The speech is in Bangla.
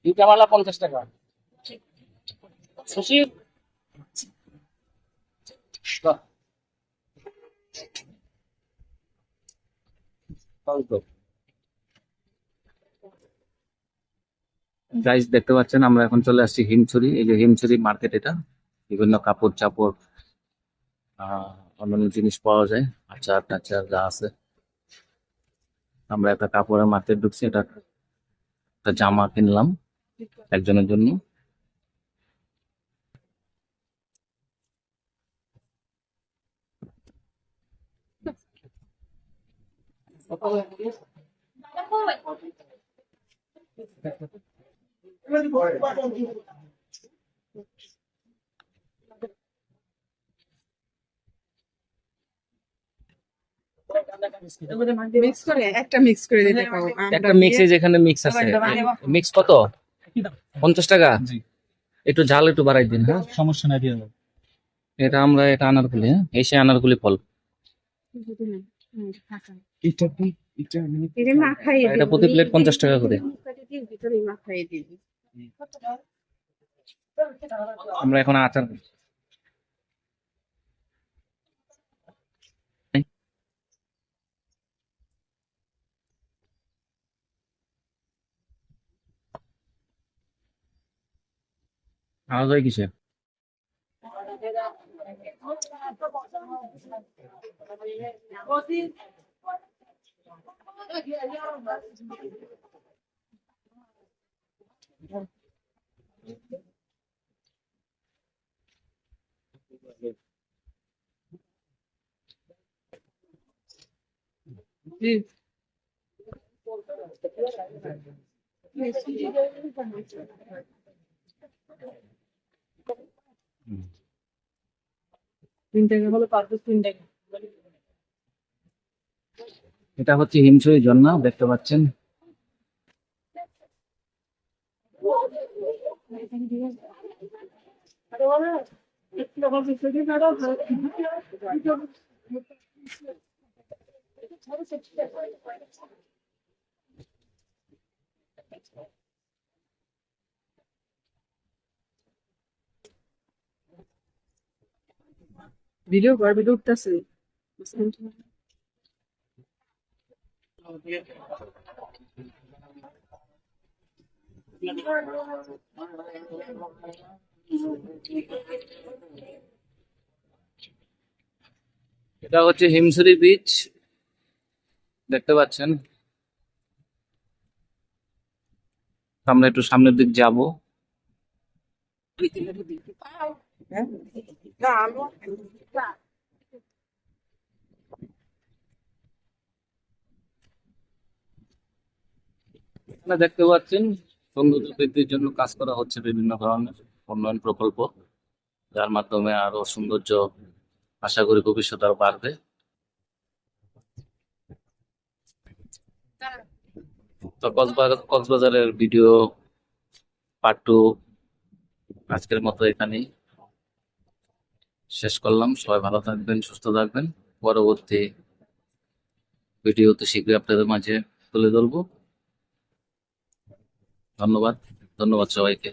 দুইটা মালা 50 টাকা। সুশীল গাইস দেখতে পাচ্ছেন আমরা এখন চলে আসছি হিমছড়ি। এই যে হিমছড়ি মার্কেট, এটা বিভিন্ন কাপড় চাপড় অন্যান্য জিনিস পাওয়া যায়, আচার টাচার যা আছে। আমরা একটা কাপড়ের মার্কেট ঢুকছি, এটা একটা জামা কিনলাম একজনের জন্য। মিক্স করে একটা মিক্স করে দিতে পারো। একটা মিক্স, যেখানে মিক্স আছে, মিক্স কত? 50 টাকা। একটু ঝাল একটু বাড়াই দিন। হ্যাঁ, সমস্যা নাই, দিয়ে দেবো। এটা আমরা এটা আনারকুলি, হ্যাঁ এসে আনারকুলি ফল। এটা প্রতি প্লেট 50 টাকা করে। আমরা এখন আচার আলাদা কিসে? এটা হচ্ছে হিমছড়ি ঝর্ণা, দেখতে পাচ্ছেন। ভিডিও করবে উঠতেছে। এটা হচ্ছে হিমছড়ি বিচ, দেখতে পাচ্ছেন। আমরা একটু সামনের দিক যাব। এখানে দেখতে পাচ্ছেন সৌন্দর্য বৃদ্ধির জন্য কাজ করা হচ্ছে বিভিন্ন ধরনের উন্নয়ন প্রকল্প, যার মাধ্যমে আরো সৌন্দর্য আশা করি ভবিষ্যতে আরো বাড়বে। তো কক্সবাজারের ভিডিও পার্ট 2 আজকের মতো এখানেই শেষ করলাম। সবাই ভালো থাকবেন, সুস্থ থাকবেন। পরবর্তী ভিডিওতে শীঘ্রই আপনাদের মাঝে তুলে ধরবো। ধন্যবাদ, ধন্যবাদ সবাইকে।